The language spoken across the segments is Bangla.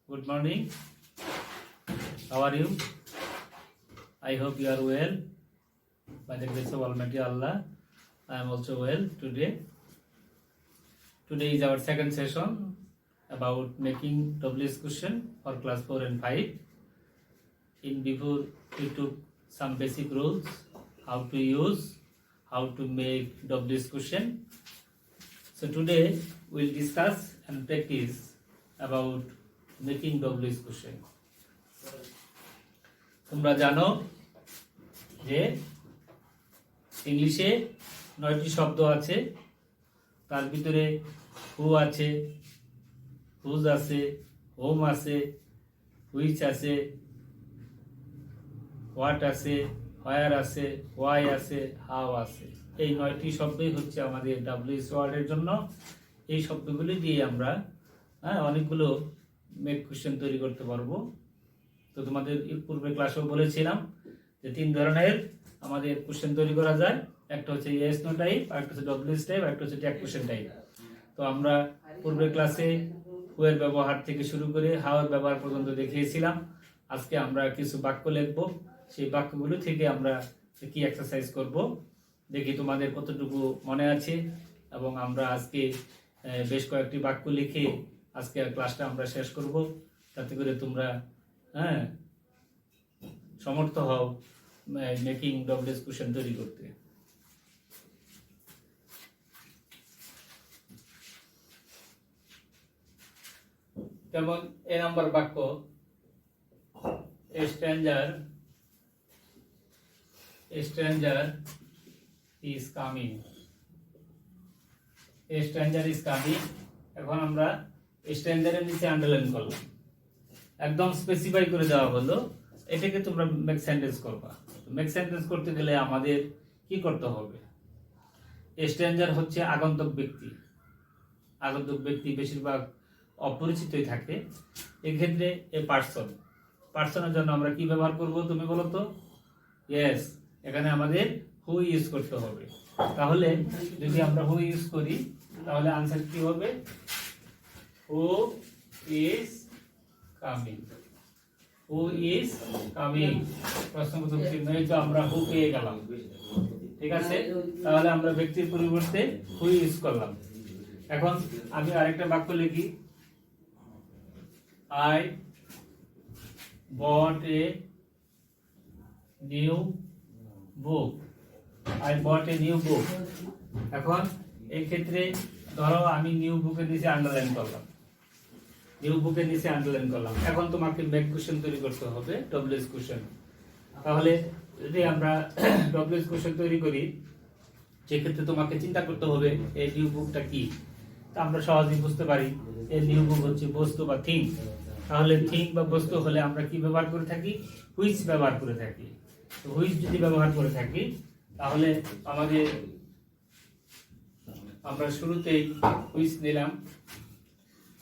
Good morning. How are you? I hope you are well. By the grace of Almighty Allah, I am also well today. Today is our second session about making WS question for class 4 and 5. In before we took some basic rules, how to use, how to make WS question. So today we'll discuss and practice about making WS question. তোমরা জানো যে ইংলিশে 9টি শব্দ আছে, তার ভিতরে হু আছে, হুজ আছে, হোম আছে, হুইচ আছে, হোয়াট আছে, হোয়ার আছে, ওয়াই আছে, হাউ আছে। এই 9টি শব্দই হচ্ছে আমাদের WS ওয়ার্ডের জন্য। এই শব্দগুলি দিয়ে আমরা অনেকগুলো মেক কোশ্চেন তৈরি করতে পারবো। তো তোমাদের পূর্বে ক্লাসেও বলেছিলাম যে 3 ধরনের আমাদের কোশ্চেন তৈরি করা যায়। একটা হচ্ছে ইয়েস নো টাইপ, আরেকটা হচ্ছে ডব্লিউএস টাইপ, আরেকটা হচ্ছে ট্যাগ কোশ্চেন টাইপ। তো আমরা পূর্বের ক্লাসে হু এর ব্যবহার থেকে শুরু করে হাউ এর ব্যবহার পর্যন্ত দেখিয়েছিলাম। আজকে আমরা কিছু বাক্য লিখব, সেই বাক্যগুলো থেকে আমরা কি এক্সারসাইজ করব, দেখি তোমাদের কতটুকু মনে আছে। এবং আমরা আজকে বেশ কয়েকটি বাক্য লিখে আজকে ক্লাসটা আমরা শেষ করব, যাতে করে তোমরা সমর্থ হও মেকিং ডব্লিউএস কোশ্চেন তৈরি করতে। যেমন এ নাম্বার বাক্য, stranger is coming. Stranger is coming. এখন আমরা স্ট্রেঞ্জারের নিচে আন্ডারলাইন করলাম, একদম স্পেসিফাই করে দেওয়া হলো এটাকে তোমরা মেক সেন্টেন্স করবা। মেক সেন্টেন্স করতে গেলে আমাদের কি করতে হবে? স্ট্রেঞ্জার হচ্ছে আগন্তুক ব্যক্তি। আগন্তুক ব্যক্তি বেশিরভাগ অপরিচিতই থাকে। এক্ষেত্রে এ পার্সনের জন্য আমরা কি ব্যবহার করব তুমি বলো তো? ইয়েস, এখানে আমাদের হু ইউজ করতে হবে। তাহলে যদি আমরা হু ইউজ করি তাহলে আনসার কি হবে? Who is coming. Who is coming প্রশ্নবোধক চিহ্ন, এই তো আমরা হু পেয়ে গেলাম। ঠিক আছে, তাহলে আমরা ব্যক্তির পরিবর্তে হু ইউজ করলাম। এখন আমি আরেকটা বাক্য লিখি, I bought a new book. I bought a new book. এখন এই ক্ষেত্রে ধরো আমি নিউ বুকের নিচে আন্ডারলাইন করলাম, নিউ বুকের নিচে আন্ডারলাইন করলাম। এখন তোমাকে মেক কোশ্চেন তৈরি করতে হবে, ডব্লিউএস কোশ্চেন। তাহলে যদি আমরা ডব্লিউএস কোশ্চেন তৈরি করি, সেক্ষেত্রে তোমাকে চিন্তা করতে হবে এই নিউ বুকটা কি। তা আমরা সহজেই বুঝতে পারি এই নিউ বুক হচ্ছে বস্তু বা থিং। তাহলে থিং বা বস্তু হলে আমরা কি ব্যবহার করে থাকি? হুইচ ব্যবহার করে থাকি। তো হুইচ যদি ব্যবহার করে থাকি তাহলে আমাদের আমরা শুরুতেই হুইচ নিলাম।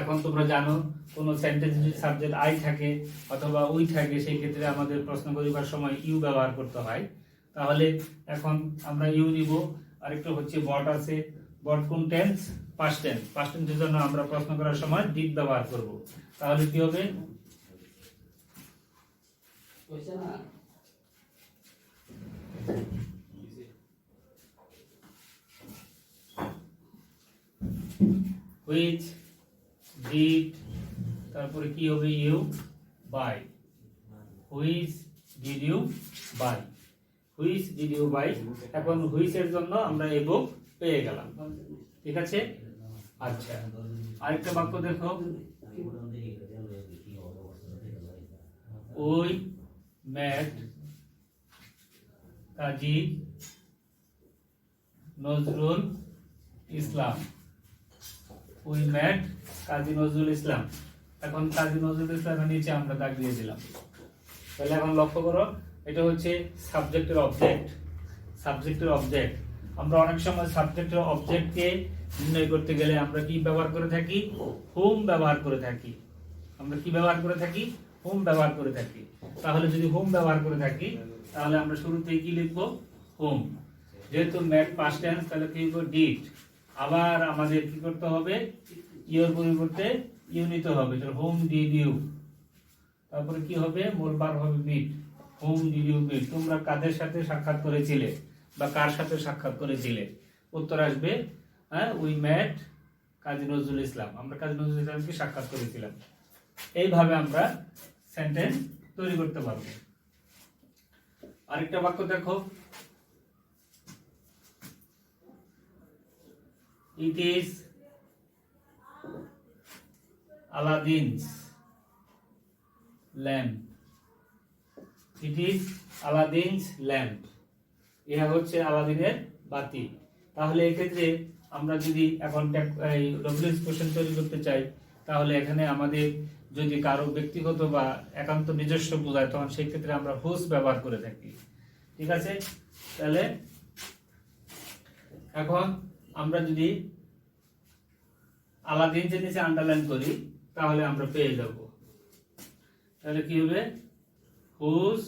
এখন তোমরা জানো কোনো সেন্টেন্স যদি সাবজেক্ট আই থাকে অথবা উই থাকে, সেই ক্ষেত্রে আমাদের প্রশ্ন করিবার সময় ইউ ব্যবহার করতে হয়। তাহলে এখন আমরা ইউ নিব। আরেকটা হচ্ছে বট আছে, বট কোন টেন্স? Past tense. পাস্ট টেন্সের জন্য আমরা প্রশ্ন করার সময় ডিড ব্যবহার করব। তাহলে কি হবে? হুইচ, ডিড, তারপরে কি হবে? You buy. Which did you buy. Which did you buy. এখন হুইচের জন্য আমরা এই বুক পেয়ে গেলাম। ঠিক আছে, আচ্ছা আরেকটা বাক্য দেখো, we met Kazi Nazrul Islam. We met Kazi Nazrul Islam. এখন কাজী নজরুল ইসলামের নিচে আমরা দাগ দিয়ে দিলাম। তাহলে এখন লক্ষ্য করো, এটা হচ্ছে সাবজেক্টের অবজেক্ট। সাবজেক্টের অবজেক্ট, আমরা অনেক সময় সাবজেক্টের অবজেক্টকে নির্ণয় করতে গেলে আমরা কি ব্যবহার করে থাকি? হোম ব্যবহার করে থাকি। আমরা কি ব্যবহার করে থাকি? হোম ব্যবহার করে থাকি। তাহলে যদি হোম ব্যবহার করে থাকি তাহলে আমরা শুরুতেই কি লিখবো? হোম। যেহেতু মেট পাস্ট টেন্স, তাহলে কি লিখবো? ডিড। আবার আমাদের কি করতে হবে? ইউর পরিবর্তে ইউ নিতে হবে, হোম ডিড ইউ, তারপরে কি হবে, মূল ভার্ব হবে meet, whom did you meet, তোমরা কাদের সাথে সাক্ষাৎ করেছিলে বা কার সাথে সাক্ষাৎ করেছিলে, উত্তর আসবে উই মেট কাজী নজরুল ইসলাম, আমরা কাজী নজরুল ইসলামকে সাক্ষাৎ করেছিলাম। এইভাবে আমরা সেন্টেন্স তৈরি করতে পারবো। আরেকটা বাক্য দেখো, it is Aladdin's lamp, it is Aladdin's lamp, ইহা হচ্ছে আলাদিনের বাতি। তাহলে এক্ষেত্রে আমরা যদি এখন ডব্লিউএস কোশ্চেন তৈরি করতে চাই, তাহলে এখানে আমাদের যদি কারো ব্যক্তিগত বা একান্ত নিজস্ব বোঝায়, তখন সেই ক্ষেত্রে আমরা হুজ ব্যবহার করে থাকি। ঠিক আছে, তাহলে এখন আমরা যদি আলাদিন জিনিসে আন্ডারলাইন করি, তাহলে আমরা পেয়ে যাব, তাহলে কি হবে, whose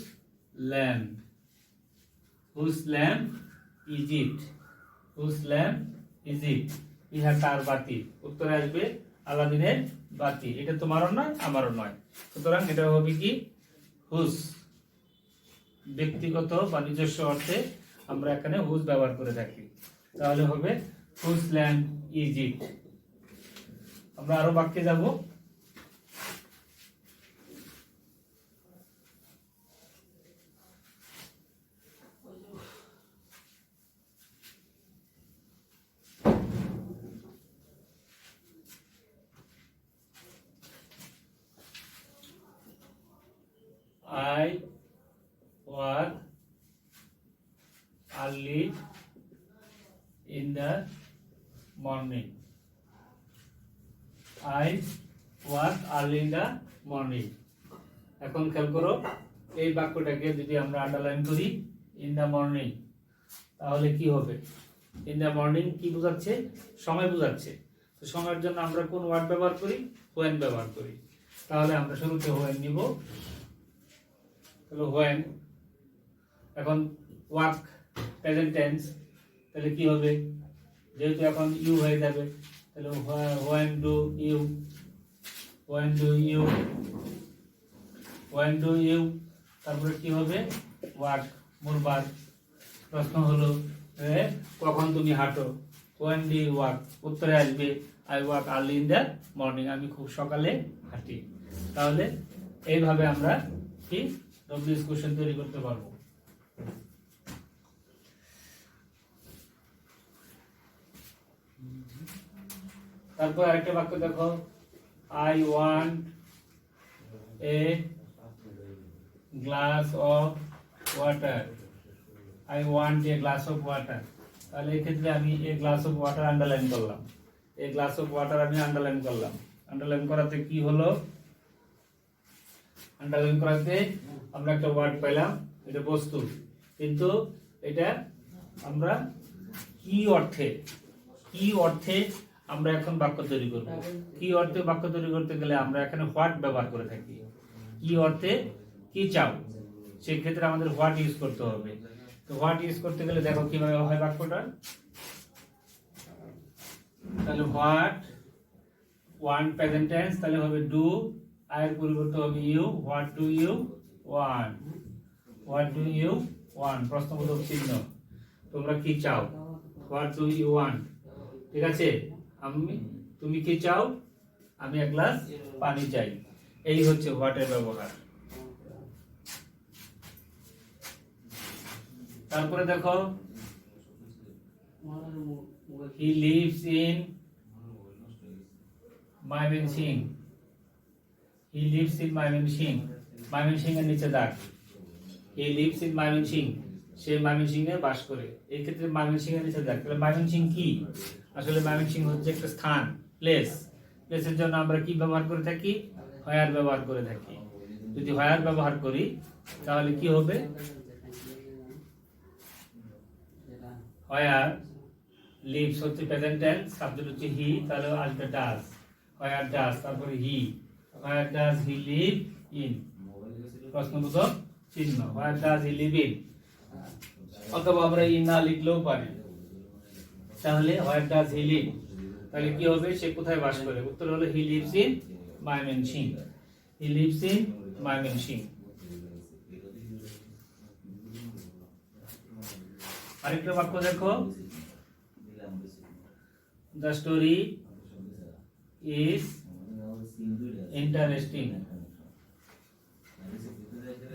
lamp, whose lamp is it, whose lamp is it, ইহা কার বাতি, উত্তরে আসবে আলাদিনের বাতি। এটা তোমারও নয় আমারও নয়, সুতরাং এটা হবে কি হুজ, ব্যক্তিগত বা নিজস্ব অর্থে আমরা এখানে হুজ ব্যবহার করে থাকি, তাহলে হবে হুজ ল্যাম্প ইজ ইট। আমরা আরো বাক্যে যাব, I work early in the morning, I work early in the morning। এখন খেয়াল করো, এই বাক্যটাকে যদি আমরা আন্ডারলাইন করি, ইন দা মর্নিং, তাহলে কি হবে, ইন দা মর্নিং কি বোঝাচ্ছে, সময় বোঝাচ্ছে। তো সময়ের জন্য আমরা কোন ওয়ার্ড ব্যবহার করি, হোয়েন ব্যবহার করি। তাহলে আমরা শুরুতে হোয়েন নিব, তাহলে হোয়েন, এখন ওয়ার্ক প্রেজেন্ট টেন্স, তাহলে কি হবে, যেহেতু এখন ইউ হয়ে যাবে, তাহলে when do you, when do you, when do you, তারপরে কি হবে, ওয়ার্ক মূল ভার্ব। প্রশ্ন হলো কখন তুমি হাঁটো, হোয়েন ডু ইউ ওয়াক, উত্তরে আসবে I walk early in the morning, আমি খুব সকালে হাঁটি। তাহলে এইভাবে আমরা কি ডব্লিউএস কোশ্চেন তৈরি করতে পারবো। তারপর আরেকটা বাক্য দেখো, I want a glass of water, I want a glass of water, তাহলে এক্ষেত্রে আমি a glass of water underline করলাম, এ গ্লাস অফ ওয়াটার আমি আন্ডারলাইন করলাম। আন্ডারলাইন করাতে কি হলো, আন্ডারলাইন করাতে আমরা একটা ওয়ার্ড পেলাম, এটা বস্তু, কিন্তু এটা আমরা কি অর্থে, কি অর্থে আমরা এখন বাক্য তৈরি করব। কি অর্থে বাক্য তৈরি করতে গেলে আমরা এখানে হোয়াট ব্যবহার করে থাকি, কি অর্থে কি চাও, সেই ক্ষেত্রে আমাদের হোয়াট ইউজ করতে হবে। তো হোয়াট ইউজ করতে গেলে দেখো কিভাবে হয় বাক্যটা, তাহলে হোয়াট, ওয়ান প্রেজেন্ট টেন্স, তাহলে হবে ডু, আয়ের পরিবর্তে হবে you, what do you want, what do you want, প্রশ্নবোধক চিহ্ন, তোমরা কি চাও, হোয়াট ডু ইউ ওয়ান্ট। ঠিক আছে, তুমি কি চাও, আমি এক গ্লাস পানি চাই, এই হচ্ছে হোয়াটের ব্যবহার। তারপরে দেখো, he lives in Mymensingh, he lives in Mymensingh, Mymensingh এর নিচে দাগ, হি লিভস ইন ময়মনসিং, সে ময়মনসিং এ বাস করে, এই ক্ষেত্রে ময়মনসিং এর নিচে দাগ। তাহলে ময়মনসিং কি, আসলে ময়মনসিং হচ্ছে একটা স্থান, প্লেস, প্লেসের জন্য আমরা কি ব্যবহার করে থাকি, হোয়ার ব্যবহার করে থাকি। যদি হোয়ার ব্যবহার করি তাহলে কি হবে, হোয়ার লিভস হচ্ছে প্রেজেন্ট টেন্স, সাবজেক্ট হচ্ছে হি, তাহলে আসবে ডাজ, হোয়ার ডাজ, তারপরে he, where does he live in, প্রশ্নবোধক চিহ্ন, where does he live in, অথবা আমরা ইন না লিখলেও পারি। তাহলে হোয়ার ডাজ হি লিভ, তাহলে কি হবে, সে কোথায় বাস করে, উত্তর হলো he lives in Mymensingh. He lives in Mymensingh. আরেকটা বাক্য দেখো, the story is interesting.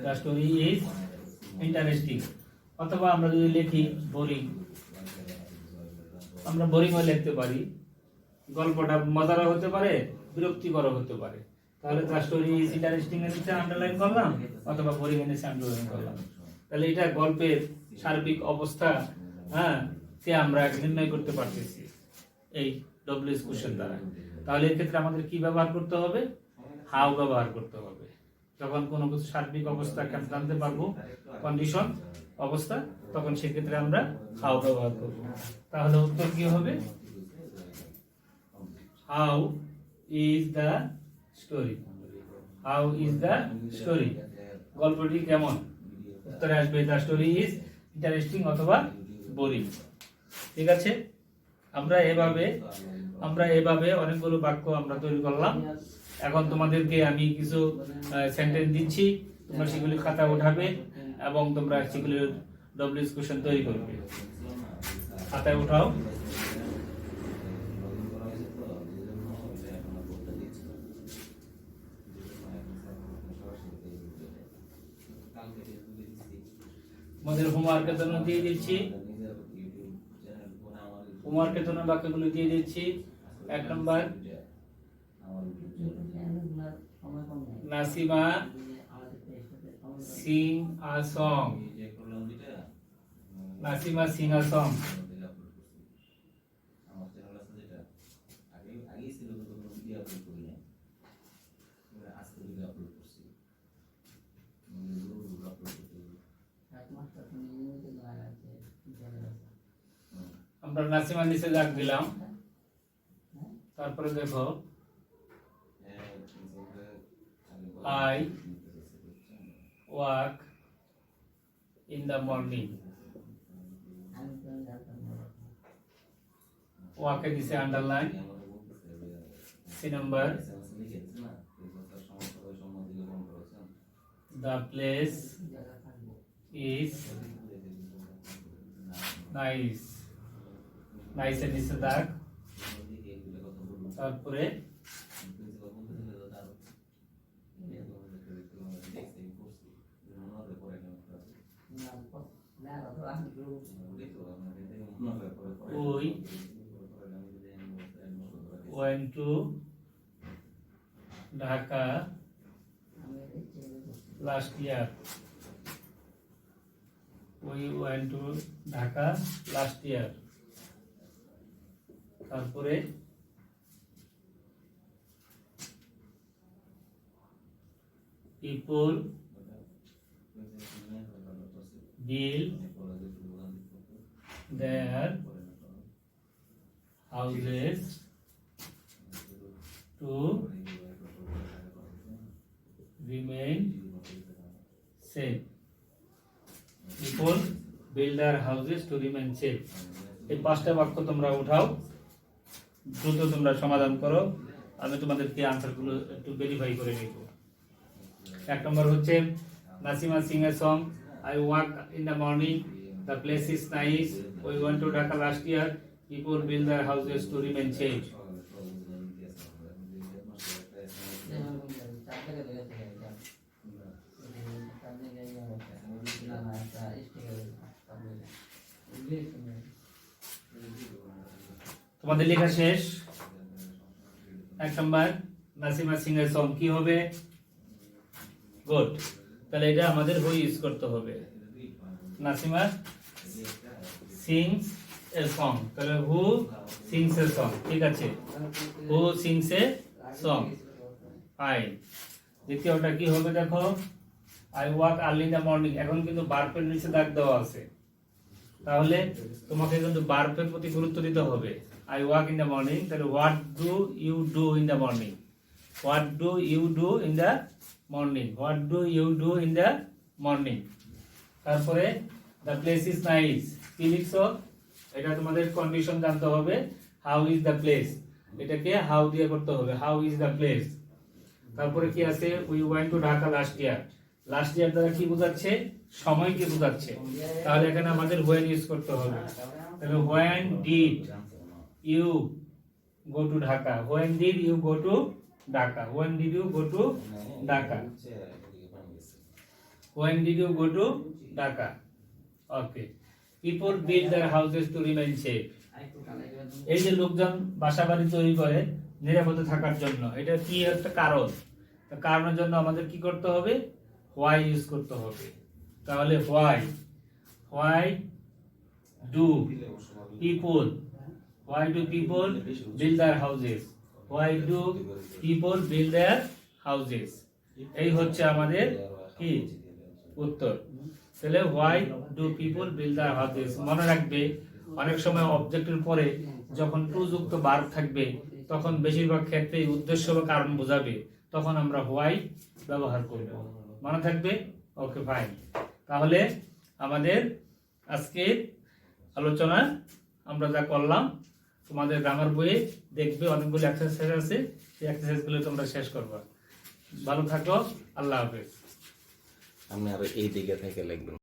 The story is interesting. অথবা আমরা যদি লিখি বোরিং, আমরা বোরিংও লিখতে পারি। গল্পটা মজারও হতে পারে, বিরক্তিকর হতে পারে। তাহলে দ্য স্টোরি ইজ ইন্টারেস্টিং এর নিচে আন্ডারলাইন করলাম, অথবা বোরিং এর নিচে আন্ডারলাইন করলাম। তাহলে এটা গল্পের সার্বিক অবস্থা কে আমরা নির্ণয় করতে পারতেছি এই ডব্লিউএস কোশ্চেন দ্বারা। তাহলে এর ক্ষেত্রে আমাদের কি ব্যবহার করতে হবে? হাউ ব্যবহার করতে হবে। যখন কোনো কিছু সার্বিক অবস্থা জানতে পারবো, কন্ডিশন অবস্থা, তখন সেক্ষেত্রে আমরা হাউ ব্যবহার করব। তাহলে উত্তর কি হবে? How is the story. How is the story, গল্পটি কেমন? উত্তরে আসবে দ্য স্টোরি ইজ ইন্টারেস্টিং অথবা বোরিং। ঠিক আছে, আমরা এভাবে অনেকগুলো বাক্য আমরা তৈরি করলাম। এখন তোমাদেরকে আমি কিছু সেন্টেন্স দিচ্ছি, তোমরা সেগুলি খাতা উঠাবে এবং তোমরা সেগুলির ডব্লিউএস কোশ্চেন তৈরি করবে। খাতায় উঠাও। আমাদের হোমওয়ার্কের জন্য দিয়ে দিচ্ছি, হোমওয়ার্কের জন্য বাক্যগুলো দিয়ে দিচ্ছি। 1 নম্বর, Nasima sing a song. Nasima sing a song. আমরা নাসিমা নিচে দাগ দিলাম। তারপরে দেখো, I walk in the morning. Walk এর নিচে underline. C number, the place is nice. Nice এর নিচে দাগ। তারপরে we went to Dhaka last year. We went to Dhaka last year. তারপরে people build their houses to remain safe. People build their houses to remain safe. এই পাঁচটা বাক্য তোমরা উঠাও, দ্রুত তোমরা সমাধান করো। আমি তোমাদেরকে আনসারগুলো একটু ভেরিফাই করে নিব। 1 নম্বর হচ্ছে, Nasima sing a song. I walk in the morning. The place is nice. We went to Dhaka last year. People build their houses to remain safe. তোমাদের লেখা শেষ। 1 নম্বর, নাসিমা sing a song কি হবে? গুড। তাহলে এটা আমাদের হু ইউজ করতে হবে। নাসিমা sings a song, তাহলে হু sings a song। ঠিক আছে, হু sings a song। ফাইন। দ্বিতীয়টা কি হবে দেখো, I walk early in the morning। এখন কিন্তু ভার্বের নিচে দাগ দেওয়া আছে, তাহলে তোমাকে কিন্তু ভার্বের প্রতি গুরুত্ব দিতে হবে। I walk in the morning, তাহলে what do you do in the morning? What do you do in the morning? What do you do in the morning? তারপরে the place is nice, কি লিখছো? এটা তোমাদের কন্ডিশন জানতে হবে। How is the place? এটাকে how দিয়ে করতে হবে। How is the place? তারপরে কি আছে we went to Dhaka last year. Last year দ্বারা কি বোঝাচ্ছে? সময়কে বোঝাচ্ছে। তাহলে এখানে আমাদের when ইউজ করতে হবে। তাহলে when did you go to Dhaka? when did you go to Dhaka? when did you go to Dhaka? when did you go to Dhaka? Okay. people build their houses to remain safe। এই যে লোকজন বাসাবাড়ি তৈরি করে নিরাপদে থাকার জন্য, এটা কি একটা কারণ। তো কারণের জন্য আমাদের কি করতে হবে? why ইউজ করতে হবে। তাহলে why do people build their houses? why do people build their houses? এই হচ্ছে আমাদের কি উত্তর। তাহলে why do people build their houses? মনে রাখবে অনেক সময় অবজেক্টের পরে যখন টু যুক্ত ভার্ব থাকবে তখন বেশিরভাগ ক্ষেত্রে উদ্দেশ্য বা কারণ বোঝাবে, তখন আমরা why ব্যবহার করব। মনে থাকবে? Okay fine. তাহলে আমাদের আজকে আলোচনা আমরা যা করলাম, তোমাদের গ্রামার বইয়ে দেখবে অনেকগুলো এক্সারসাইজ আছে, সেই এক্সারসাইজগুলো তোমরা শেষ করবা। ভালো থাকো, আল্লাহ হাফেজ। আমি আর এই দিকে থেকে লিখবেন।